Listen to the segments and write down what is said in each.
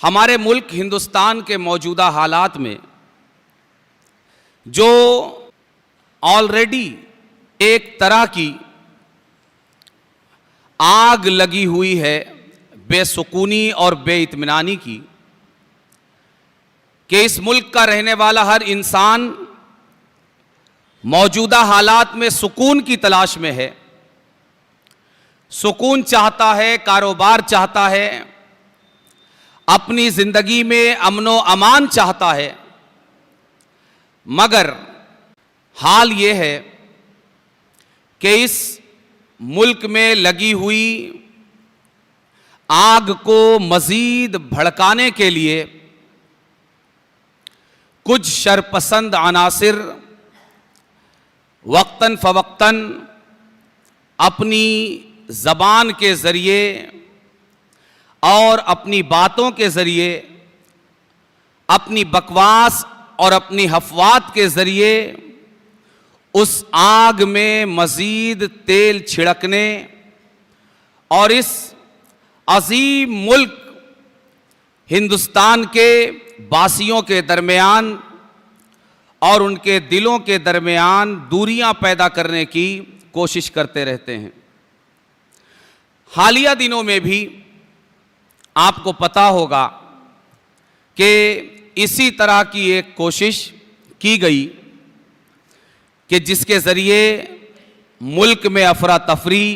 हमारे मुल्क हिंदुस्तान के मौजूदा हालात में जो ऑलरेडी एक तरह की आग लगी हुई है बेसुकूनी और बेइत्मीनानी की, कि इस मुल्क का रहने वाला हर इंसान मौजूदा हालात में सुकून की तलाश में है, सुकून चाहता है, कारोबार चाहता है, अपनी जिंदगी में अमनो अमान चाहता है। मगर हाल ये है कि इस मुल्क में लगी हुई आग को मजीद भड़काने के लिए कुछ शरपसंद अनासिर वक्तन फवक्तन अपनी ज़बान के ज़रिए और अपनी बातों के ज़रिए, अपनी बकवास और अपनी हफ़वात के ज़रिए उस आग में मज़ीद तेल छिड़कने और इस अज़ीम मुल्क हिंदुस्तान के वासियों के दरमियान और उनके दिलों के दरमियान दूरियां पैदा करने की कोशिश करते रहते हैं। हालिया दिनों में भी आपको पता होगा कि इसी तरह की एक कोशिश की गई कि जिसके ज़रिए मुल्क में अफरा तफरी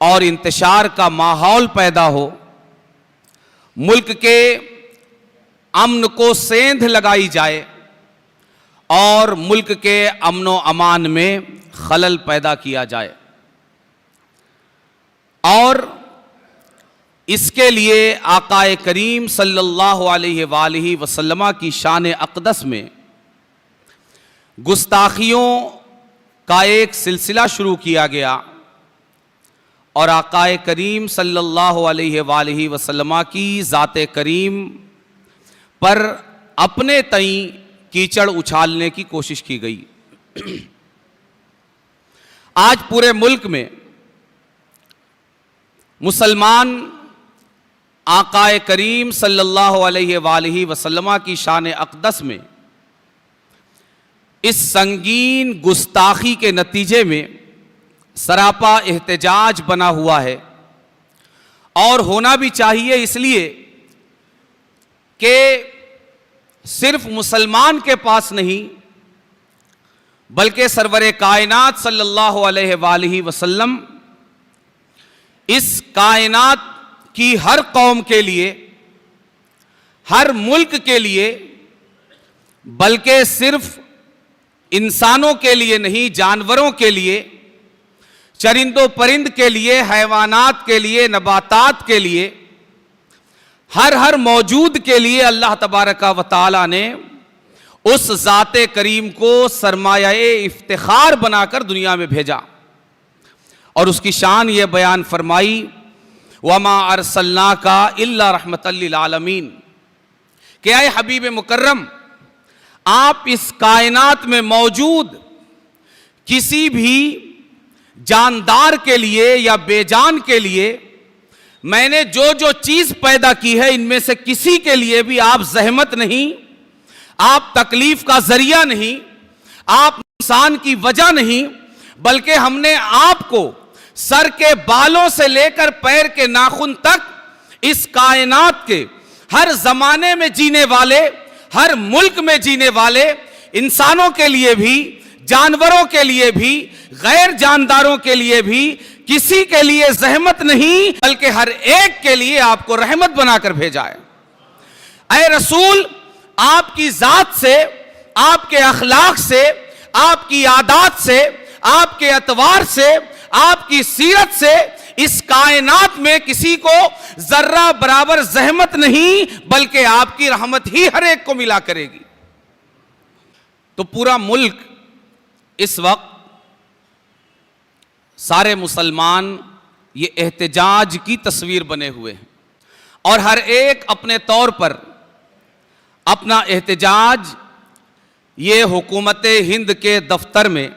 और इंतशार का माहौल पैदा हो, मुल्क के अमन को सेंध लगाई जाए और मुल्क के अमनो अमान में खलल पैदा किया जाए। और इसके लिए आकाए करीम सल्लल्लाहु अलैहि वसल्लम की शान अक़दस में गुस्ताखियों का एक सिलसिला शुरू किया गया और आकाए करीम सल्लल्लाहु अलैहि वसल्लम की ज़ाते करीम पर अपने तई कीचड़ उछालने की कोशिश की गई। आज पूरे मुल्क में मुसलमान आकाए करीम सल्लल्लाहु अलैहि वसल्लम की शान अक़दस में इस संगीन गुस्ताखी के नतीजे में सरापा एहतजाज बना हुआ है और होना भी चाहिए, इसलिए कि सिर्फ मुसलमान के पास नहीं बल्कि सरवरे कायनात सल्लल्लाहु अलैहि वसल्लम इस कायनात की हर कौम के लिए, हर मुल्क के लिए, बल्कि सिर्फ इंसानों के लिए नहीं, जानवरों के लिए, चरिंदों परिंद के लिए, हैवानात के लिए, नबातात के लिए, हर मौजूद के लिए अल्लाह तबारक व तआला ने उस ज़ाते करीम को सरमाया-ए इफ्तिखार बनाकर दुनिया में भेजा और उसकी शान ये बयान फरमाई, वमा अरसलनाका इल्ला रहमतल लिल आलमीन, कि आए हबीब मुकर्रम, आप इस कायनात में मौजूद किसी भी जानदार के लिए या बेजान के लिए मैंने जो जो चीज पैदा की है, इनमें से किसी के लिए भी आप जहमत नहीं, आप तकलीफ का जरिया नहीं, आप नुकसान की वजह नहीं, बल्कि हमने आपको सर के बालों से लेकर पैर के नाखून तक इस कायनात के हर जमाने में जीने वाले, हर मुल्क में जीने वाले इंसानों के लिए भी, जानवरों के लिए भी, गैर जानदारों के लिए भी, किसी के लिए जहमत नहीं बल्कि हर एक के लिए आपको रहमत बनाकर भेजा है। ऐ रसूल, आपकी जात से, आपके अखलाक से, आपकी आदात से, आपके अतवार से, आपकी सीरत से इस कायनात में किसी को जर्रा बराबर जहमत नहीं बल्कि आपकी रहमत ही हर एक को मिला करेगी। तो पूरा मुल्क इस वक्त, सारे मुसलमान ये एहतजाज की तस्वीर बने हुए हैं और हर एक अपने तौर पर अपना एहतजाज ये हुकूमत हिंद के दफ्तर में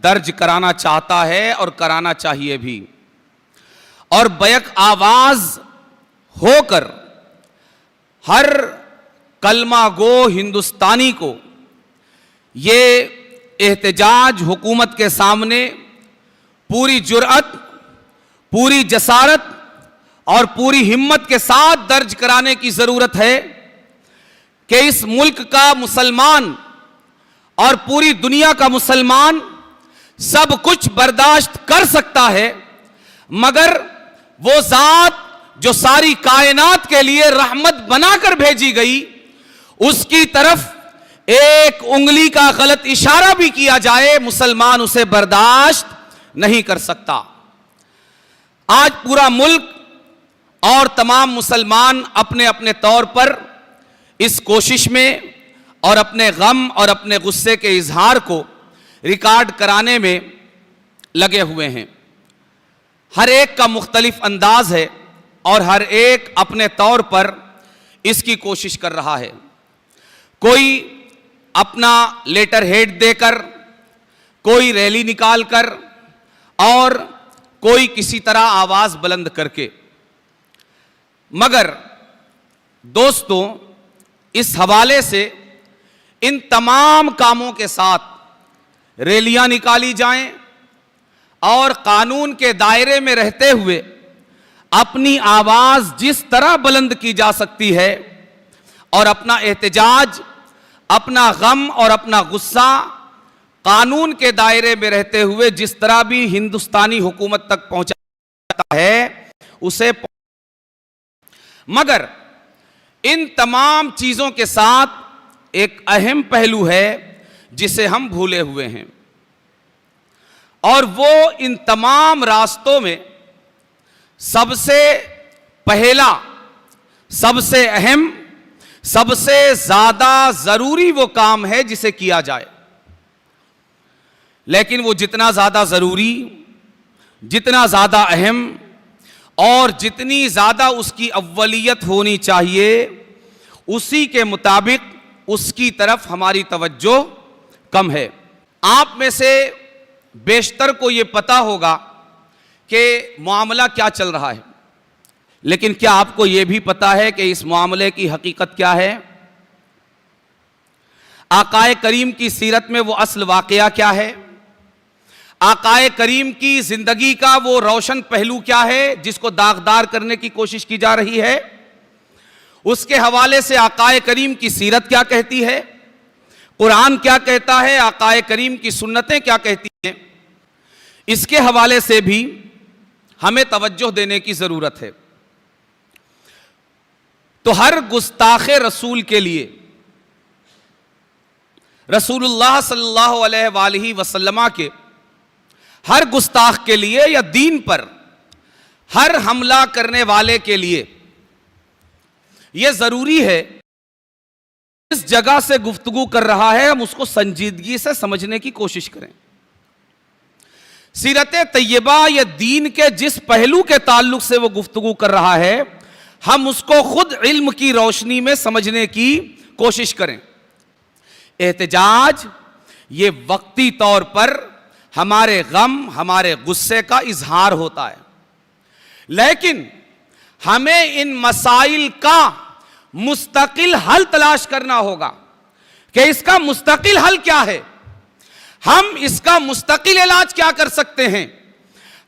दर्ज कराना चाहता है और कराना चाहिए भी, और बैक आवाज होकर हर कलमा गो हिंदुस्तानी को ये एहतजाज हुकूमत के सामने पूरी जुर्अत, पूरी जसारत और पूरी हिम्मत के साथ दर्ज कराने की जरूरत है कि इस मुल्क का मुसलमान और पूरी दुनिया का मुसलमान सब कुछ बर्दाश्त कर सकता है, मगर वो जात जो सारी कायनात के लिए रहमत बनाकर भेजी गई, उसकी तरफ एक उंगली का गलत इशारा भी किया जाए, मुसलमान उसे बर्दाश्त नहीं कर सकता। आज पूरा मुल्क और तमाम मुसलमान अपने अपने तौर पर इस कोशिश में और अपने गम और अपने गुस्से के इजहार को रिकॉर्ड कराने में लगे हुए हैं। हर एक का मुख्तलिफ अंदाज है और हर एक अपने तौर पर इसकी कोशिश कर रहा है। कोई अपना लेटर हेड देकर, कोई रैली निकालकर और कोई किसी तरह आवाज बुलंद करके। मगर दोस्तों, इस हवाले से इन तमाम कामों के साथ रैलियां निकाली जाएं और कानून के दायरे में रहते हुए अपनी आवाज जिस तरह बुलंद की जा सकती है और अपना एहतजाज, अपना गम और अपना गुस्सा कानून के दायरे में रहते हुए जिस तरह भी हिंदुस्तानी हुकूमत तक पहुंचाता है उसे, मगर इन तमाम चीजों के साथ एक अहम पहलू है जिसे हम भूले हुए हैं, और वो इन तमाम रास्तों में सबसे पहला, सबसे अहम, सबसे ज्यादा जरूरी वो काम है जिसे किया जाए। लेकिन वो जितना ज्यादा जरूरी, जितना ज्यादा अहम और जितनी ज्यादा उसकी अव्वलियत होनी चाहिए, उसी के मुताबिक उसकी तरफ हमारी तवज्जो कम है। आप में से बेशतर को यह पता होगा कि मामला क्या चल रहा है, लेकिन क्या आपको यह भी पता है कि इस मामले की हकीकत क्या है? आकाए करीम की सीरत में वो असल वाकया क्या है? आकाए करीम की जिंदगी का वो रोशन पहलू क्या है जिसको दागदार करने की कोशिश की जा रही है? उसके हवाले से आकाए करीम की सीरत क्या कहती है, कुरान क्या कहता है, आकाए करीम की सुन्नतें क्या कहती हैं, इसके हवाले से भी हमें तवज्जो देने की जरूरत है। तो हर गुस्ताखे रसूल के लिए, रसूलुल्लाह सल्लल्लाहु अलैहि वसल्लम के हर गुस्ताख के लिए या दीन पर हर हमला करने वाले के लिए यह जरूरी है, इस जगह से गुफ्तगू कर रहा है हम उसको संजीदगी से समझने की कोशिश करें। सीरत तैयबा या दीन के जिस पहलू के ताल्लुक से वो गुफ्तगू कर रहा है, हम उसको खुद इल्म की रोशनी में समझने की कोशिश करें। एहतजाज ये वक्ती तौर पर हमारे गम, हमारे गुस्से का इजहार होता है, लेकिन हमें इन मसाइल का मुस्तकिल हल तलाश करना होगा कि इसका मुस्तकिल हल क्या है, हम इसका मुस्तकिल इलाज क्या कर सकते हैं,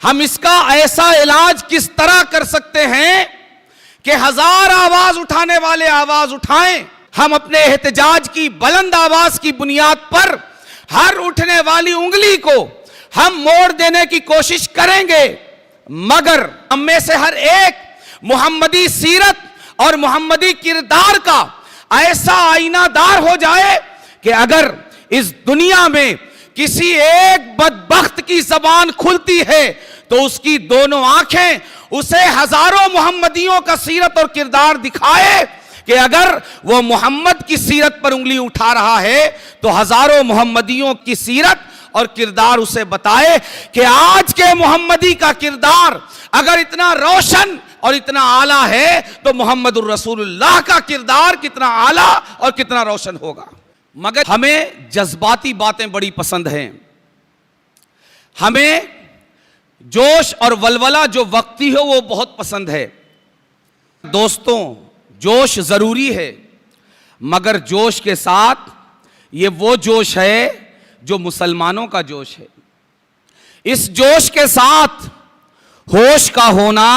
हम इसका ऐसा इलाज किस तरह कर सकते हैं कि हजार आवाज उठाने वाले आवाज उठाएं। हम अपने एहतजाज की बुलंद आवाज की बुनियाद पर हर उठने वाली उंगली को हम मोड़ देने की कोशिश करेंगे, मगर हम में से हर एक मुहम्मदी सीरत और मुहम्मदी किरदार का ऐसा आईनादार हो जाए कि अगर इस दुनिया में किसी एक बदबख्त की जबान खुलती है तो उसकी दोनों आंखें उसे हजारों मुहम्मदियों का सीरत और किरदार दिखाए कि अगर वो मोहम्मद की सीरत पर उंगली उठा रहा है तो हजारों मुहम्मदियों की सीरत और किरदार उसे बताए कि आज के मोहम्मदी का किरदार अगर इतना रोशन और इतना आला है तो मोहम्मदुर रसूलुल्लाह का किरदार कितना आला और कितना रोशन होगा। मगर हमें जज्बाती बातें बड़ी पसंद हैं, हमें जोश और वलवला जो वक्ती हो वो बहुत पसंद है। दोस्तों, जोश जरूरी है, मगर जोश के साथ ये वो जोश है जो मुसलमानों का जोश है। इस जोश के साथ होश का होना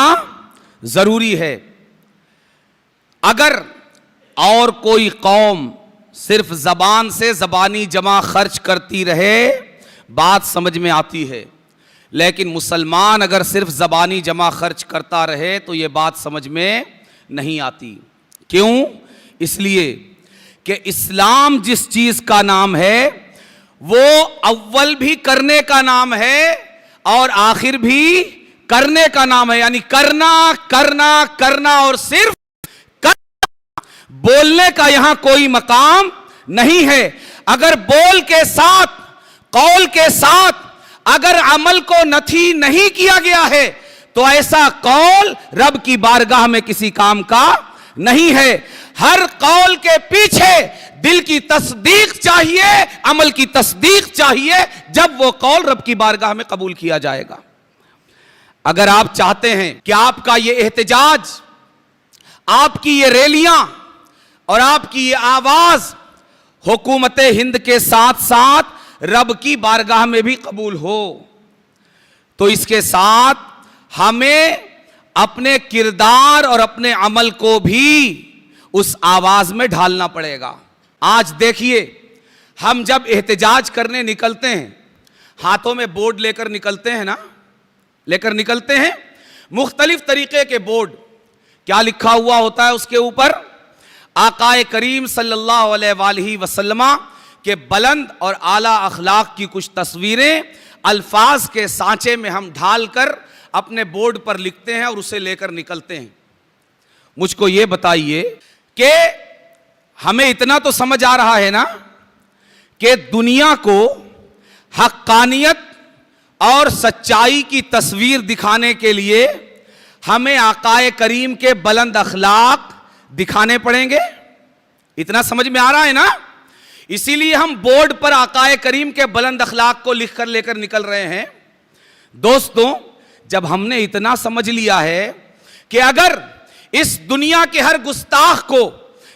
जरूरी है। अगर और कोई कौम सिर्फ जबान से जबानी जमा खर्च करती रहे बात समझ में आती है, लेकिन मुसलमान अगर सिर्फ जबानी जमा खर्च करता रहे तो यह बात समझ में नहीं आती। क्यों? इसलिए कि इस्लाम जिस चीज का नाम है वो अव्वल भी करने का नाम है और आखिर भी करने का नाम है, यानी करना करना करना और सिर्फ करना। बोलने का यहां कोई मकाम नहीं है। अगर बोल के साथ, कौल के साथ अगर अमल को नथी नहीं किया गया है तो ऐसा कौल रब की बारगाह में किसी काम का नहीं है। हर कौल के पीछे दिल की तस्दीक चाहिए, अमल की तस्दीक चाहिए, जब वो कौल रब की बारगाह में कबूल किया जाएगा। अगर आप चाहते हैं कि आपका ये एहतजाज, आपकी ये रैलियां और आपकी ये आवाज हुकूमत हिंद के साथ साथ रब की बारगाह में भी कबूल हो, तो इसके साथ हमें अपने किरदार और अपने अमल को भी उस आवाज में ढालना पड़ेगा। आज देखिए, हम जब एहतजाज करने निकलते हैं, हाथों में बोर्ड लेकर निकलते हैं ना, लेकर निकलते हैं मुख्तलिफ तरीके के बोर्ड। क्या लिखा हुआ होता है उसके ऊपर? आकाए करीम सल्लल्लाहु अलैहि वसल्लम के बुलंद और आला अखलाक की कुछ तस्वीरें अल्फाज के सांचे में हम ढालकर अपने बोर्ड पर लिखते हैं और उसे लेकर निकलते हैं। मुझको यह बताइए कि हमें इतना तो समझ आ रहा है ना कि दुनिया को हक्कानियत और सच्चाई की तस्वीर दिखाने के लिए हमें आकाए करीम के बुलंद अखलाक दिखाने पड़ेंगे। इतना समझ में आ रहा है ना? इसीलिए हम बोर्ड पर आकाए करीम के बुलंद अखलाक को लिखकर लेकर निकल रहे हैं। दोस्तों, जब हमने इतना समझ लिया है कि अगर इस दुनिया के हर गुस्ताख को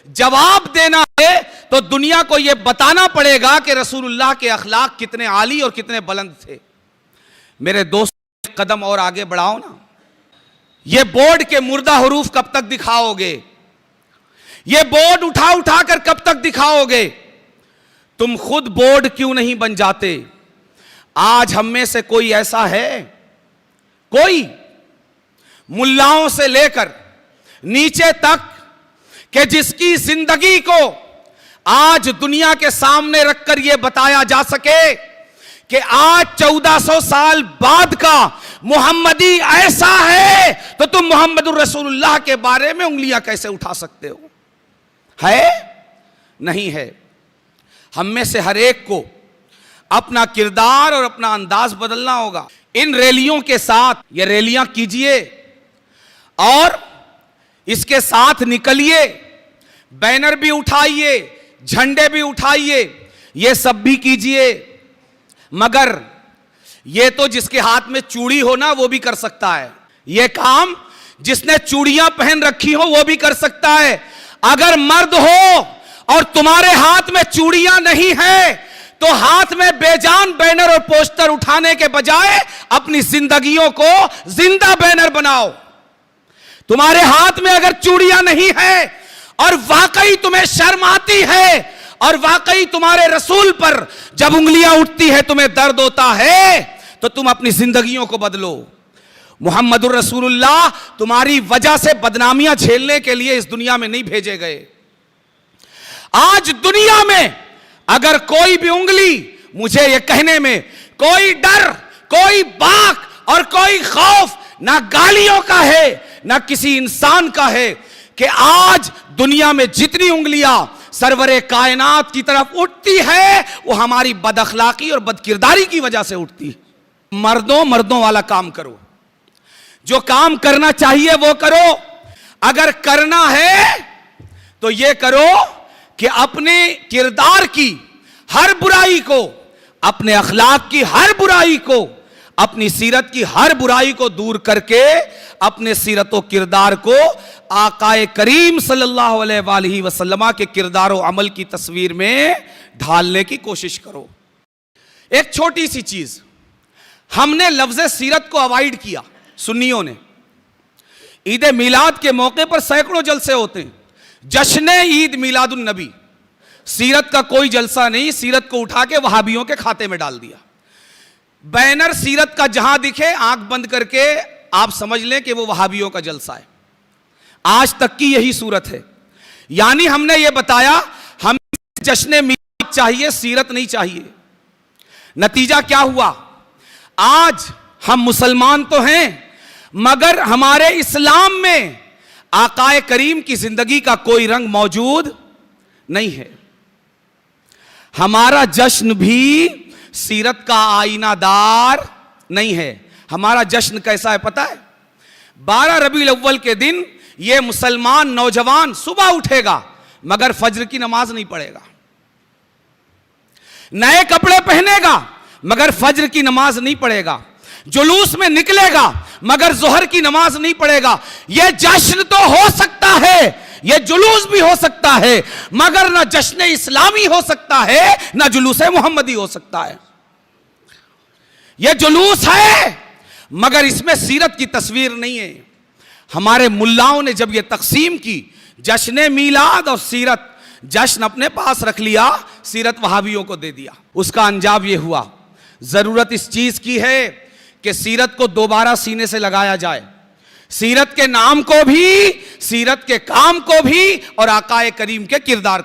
जवाब देना है तो दुनिया को यह बताना पड़ेगा कि रसूलुल्लाह के अखलाक कितने आली और कितने बुलंद थे। मेरे दोस्त, एक कदम और आगे बढ़ाओ ना। यह बोर्ड के मुर्दा हरूफ कब तक दिखाओगे? यह बोर्ड उठा उठा कर कब तक दिखाओगे? तुम खुद बोर्ड क्यों नहीं बन जाते? आज हम में से कोई ऐसा है, कोई मुल्लाओं से लेकर नीचे तक, कि जिसकी जिंदगी को आज दुनिया के सामने रखकर यह बताया जा सके कि आज 1400 साल बाद का मोहम्मदी ऐसा है, तो तुम मोहम्मदुर रसूलुल्लाह के बारे में उंगलियां कैसे उठा सकते हो? है? नहीं है। हम में से हर एक को अपना किरदार और अपना अंदाज बदलना होगा। इन रैलियों के साथ ये रैलियां कीजिए और इसके साथ निकलिए, बैनर भी उठाइए, झंडे भी उठाइए, ये सब भी कीजिए। मगर ये तो जिसके हाथ में चूड़ी हो ना वो भी कर सकता है। ये काम जिसने चूड़ियां पहन रखी हो वो भी कर सकता है। अगर मर्द हो और तुम्हारे हाथ में चूड़ियां नहीं है तो हाथ में बेजान बैनर और पोस्टर उठाने के बजाय अपनी जिंदगियों को जिंदा बैनर बनाओ। तुम्हारे हाथ में अगर चूड़ियां नहीं है और वाकई तुम्हें शर्म आती है और वाकई तुम्हारे रसूल पर जब उंगलियां उठती है तुम्हें दर्द होता है, तो तुम अपनी जिंदगियों को बदलो। मुहम्मदुर रसूलुल्लाह तुम्हारी वजह से बदनामियां झेलने के लिए इस दुनिया में नहीं भेजे गए। आज दुनिया में अगर कोई भी उंगली, मुझे यह कहने में कोई डर, कोई बाक और कोई खौफ ना गालियों का है ना किसी इंसान का है, कि आज दुनिया में जितनी उंगलियां सरवरे कायनात की तरफ उठती है वो हमारी बदअखलाकी और बदकिरदारी की वजह से उठती है। मर्दों वाला काम करो, जो काम करना चाहिए वो करो। अगर करना है तो ये करो कि अपने किरदार की हर बुराई को, अपने अखलाक की हर बुराई को, अपनी सीरत की हर बुराई को दूर करके अपने सीरत व किरदार को आकाए करीम सल्लल्लाहु अलैहि वसल्लम के किरदार व अमल की तस्वीर में ढालने की कोशिश करो। एक छोटी सी चीज, हमने लफ्ज सीरत को अवॉइड किया। सुन्नियों ने ईद मिलाद के मौके पर सैकड़ों जलसे होते हैं, जश्न ईद मिलादुन नबी, सीरत का कोई जलसा नहीं, सीरत को उठा के वहाबियों के खाते में डाल दिया। बैनर सीरत का जहां दिखे आंख बंद करके आप समझ लें कि वो वहाबियों का जलसा है। आज तक की यही सूरत है। यानी हमने ये बताया हम जश्न मिलाद चाहिए, सीरत नहीं चाहिए। नतीजा क्या हुआ? आज हम मुसलमान तो हैं, मगर हमारे इस्लाम में आकाए करीम की जिंदगी का कोई रंग मौजूद नहीं है। हमारा जश्न भी सीरत का आईनादार नहीं है। हमारा जश्न कैसा है पता है? 12 रबीउल अव्वल के दिन यह मुसलमान नौजवान सुबह उठेगा मगर फज्र की नमाज नहीं पढ़ेगा, नए कपड़े पहनेगा मगर फज्र की नमाज नहीं पढ़ेगा, जुलूस में निकलेगा मगर जोहर की नमाज नहीं पढ़ेगा। यह जश्न तो हो सकता है, यह जुलूस भी हो सकता है, मगर ना जश्न इस्लामी हो सकता है ना जुलूस मोहम्मदी हो सकता है। यह जुलूस है मगर इसमें सीरत की तस्वीर नहीं है। हमारे मुल्लाओं ने जब यह तकसीम की, जश्न मीलाद और सीरत, जश्न अपने पास रख लिया, सीरत वहाबियों को दे दिया। उसका अंजाम यह हुआ। जरूरत इस चीज की है कि सीरत को दोबारा सीने से लगाया जाए, सीरत के नाम को भी, सीरत के काम को भी और आकाए करीम के किरदार